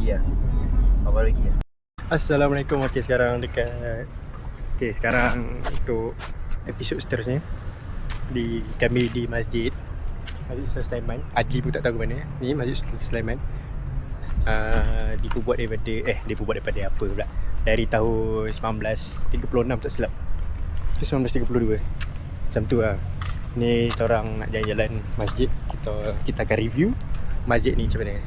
lagi lah. Awal lagi lah. Assalamualaikum. Sekarang untuk episod seterusnya kami di Masjid Sultan Sulaiman. Adli pun tak tahu mana. Ni Masjid Sultan Sulaiman. Dibuat daripada apa pula? Dari tahun 1936 tak silap. 1932. Macam tu lah. Ni kita orang nak jalan-jalan masjid. Kita akan review masjid ni macam mana.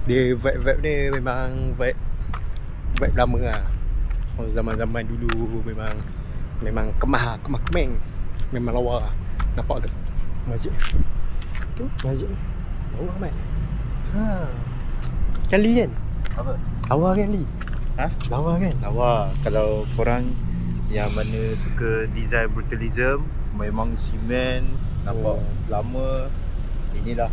Dia vibe dia memang vibe lama lah. Zaman-zaman dulu memang kemah-kemeng. Memang lawa lah. Nampak ke masjid? Tu masjid ni lawa amat. Kali kan? Apa? Lawa kan Li? Lawa kan? Lawa. Kalau korang yang mana suka design brutalism, memang simen, nampak lama. Inilah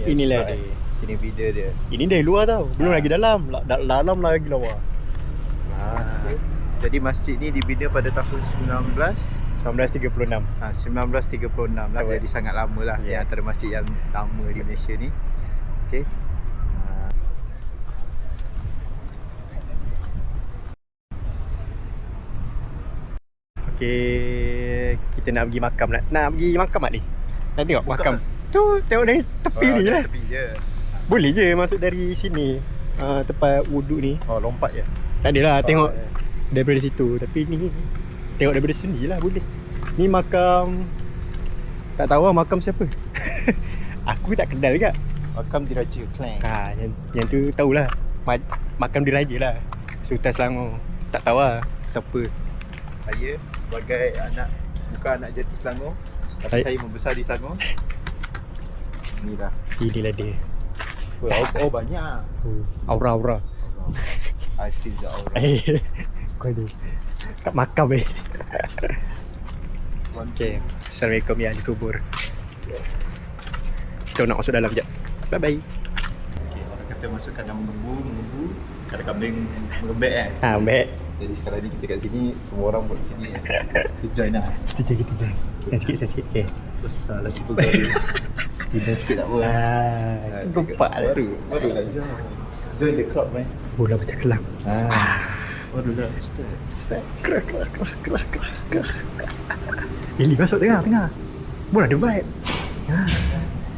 Inilah dia. Sini video dia. Ini dari luar tau. Belum lagi dalam. Dalam lagi lawa. Okay. Jadi masjid ni dibina pada tahun 1936 lah. Jadi sangat lama lah. Di antara masjid yang lama di Malaysia ni. Okay. Okay, kita nak pergi makam nak pergi makam tak ni? Nak tengok makam tu, tengok dari tepi ni lah. Tepi je. Boleh je masuk dari sini, tempat wuduk ni. Lompat je. Tak adalah, tengok daripada situ. Tapi ni tengok daripada sini lah boleh. Ni makam, tak tahu lah makam siapa. Aku tak kenal juga. Makam Diraja Klang. Yang tu tahulah. Makam diraja lah, Sultan Selangor. Tak tahu lah siapa. Saya sebagai bukan anak jati Selangor, tapi saya membesar di Selangor. Inilah dia. Banyak. Aura. I feel the aura. Kau ni kat makam Okay. Assalamualaikum ya ahli kubur. Kita nak masuk dalam sekejap. Bye bye. Okay, orang kata masukkan dalam menggebu, kada kambing mengembek kan. Ambek. Jadi sekarang ni kita kat sini, semua orang buat macam ni. Kita join lah. Kita join. Saya sikit. Okay. Besar lah si pegawai. Kita sikit tak apa. Gempak lah. Baru lah join. Join the club man. Bola macam kelam. Baru lah start. Kerak. Eli masuk tengah. Bola ada vibe.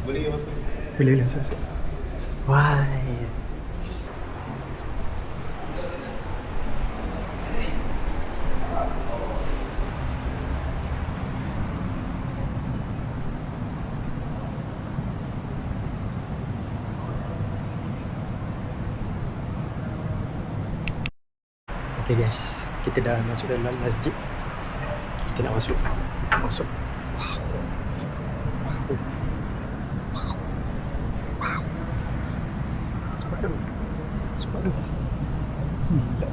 Boleh masuk? Boleh masuk. Why? Okay guys, kita dah masuk dalam masjid. Kita nak masuk. Wow. Sebab tu. Gila.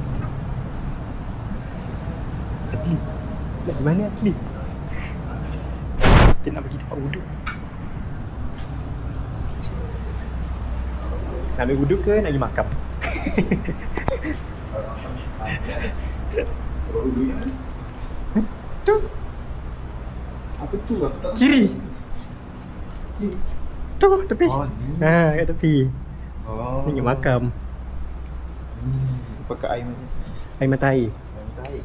Adli. Nak di mana Adli? Kita nak pergi tempat wuduk. Nak ambil wuduk ke nak pergi makam? Tu. Apa tu? Aku tak Kiri. Tu tepi. Ni. Kat tepi. Ni makam. Pakai air macam Air mata air. air.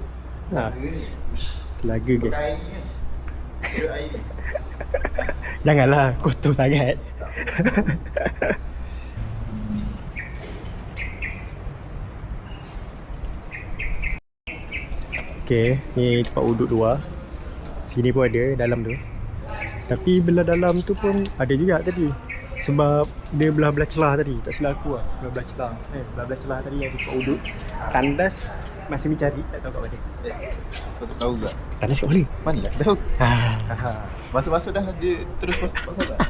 Telaga guys. Pakai air ni kan? Air ni. Janganlah kotor sangat. Okay, ni tempat wuduk luar. Sini pun ada, dalam tu. Tapi belah dalam tu pun ada juga tadi. Sebab dia belah-belah celah tadi. Tak silap aku lah, belah-belah celah. Belah-belah celah tadi yang tempat wuduk. Tandas masih mencari, tak tahu kat mana. Kau tak tahu tak? Tandas kat mana? Mana lah tahu? Masuk-masuk dah dia terus masuk tak?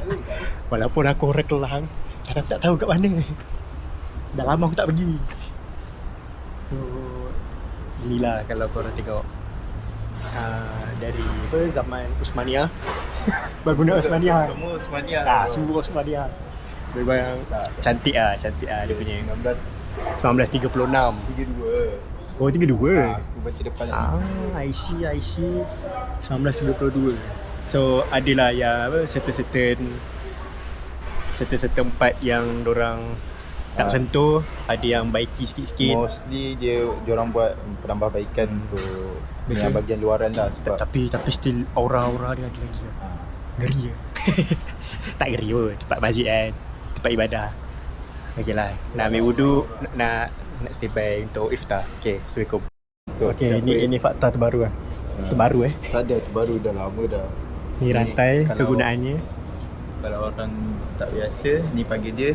Walaupun aku orang Kelang, tak tahu kat mana. Dah lama aku tak pergi. So inilah kalau korang tengok dari zaman Osmaniyah. Bangunan Osmaniyah. Semua Osmaniyah. Semua Osmaniyah. Memang cantik lah dia punya. 1936. 32. Oh 32. Aku baca depan I see 1992. So adalah ya certain tempat yang dorang Tak sentuh, ada yang baiki sikit-sikit. Mostly diorang buat penambahbaikan untuk Betul. yang bahagian luaran lah sebab Tapi still aura-aura dia ada lagi. Ngeri je. Tak ngeri pun, tempat masjid kan, tempat ibadah. Okey lah, nak ambil wuduk, nak stay by untuk iftar. Okey, Assalamualaikum. Okey, ini fakta terbaru lah. Terbaru Tak ada, terbaru dah lama dah. Ni rantai kalau- kegunaannya. Kalau orang tak biasa, ni panggil dia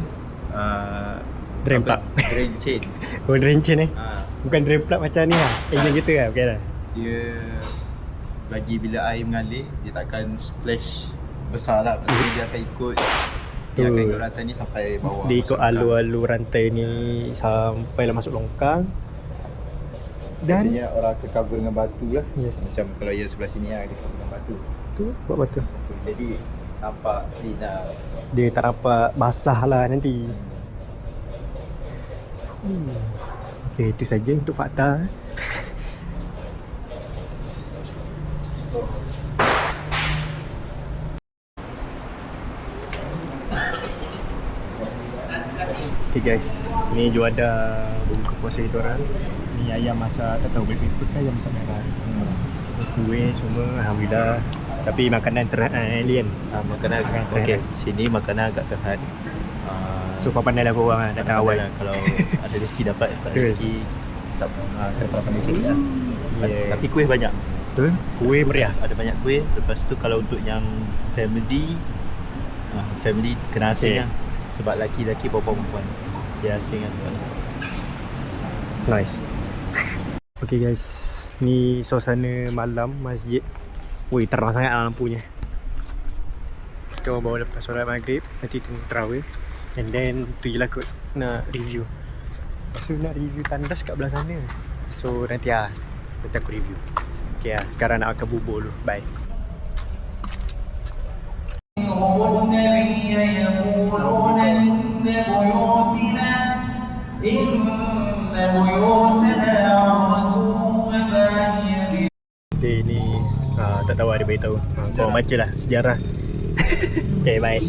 Drain apa? plug. Drain chain. Oh, drain chain Bukan drain plug macam ni lah. Engine kita lah, bukan lah. Dia bagi bila air mengalir, dia takkan splash besar lah. Maksudnya dia akan ikut Dia akan ikut rantai ni sampai bawah. Dia ikut masuk longkang. alur-alur rantai ni sampailah masuk longkang. Dan Biasanya orang akan cover dengan batu lah. yes, Macam kalau yang sebelah sini lah, dia cover dengan batu. tu buat betul. Jadi nampak clean lah. Dia tak nampak basah lah nanti. Okay, itu saja untuk fakta. Okay guys, ni juada buka puasa kita orang. Ni ayam masak, tak tahu berapa kan ayam masak merah. Kuih semua, alhamdulillah. Tapi makanan alien. Makanan okey, sini makanan agak terhad. So kau pandai lah korang lah, datang awal. Lah, kalau ada rezeki dapat, tak ada Betul. rezeki tak tak pandai cari lah. Yeah. Tapi kuih banyak. Betul? Kuih meriah. Ada banyak kuih. Lepas tu kalau untuk yang family kena asing Okay. lah. Sebab laki-laki perempuan dia asing kan. Nice. Okay guys, ni suasana malam masjid. Woi, terang sangat lah lampunya. Kita orang bawa lepas solat maghrib, nanti tunggu tarawih. And then tu je lah kot nak review. Lepas tu nak review tandas kat belah sana. So nanti aku review. Okay lah, sekarang nak makan bubur dulu. Bye. هم النبي يقولون إن بيوتنا عورة وما هي Okay, ni tak tahu ada beritahu. Kau baca lah sejarah. Okay, bye.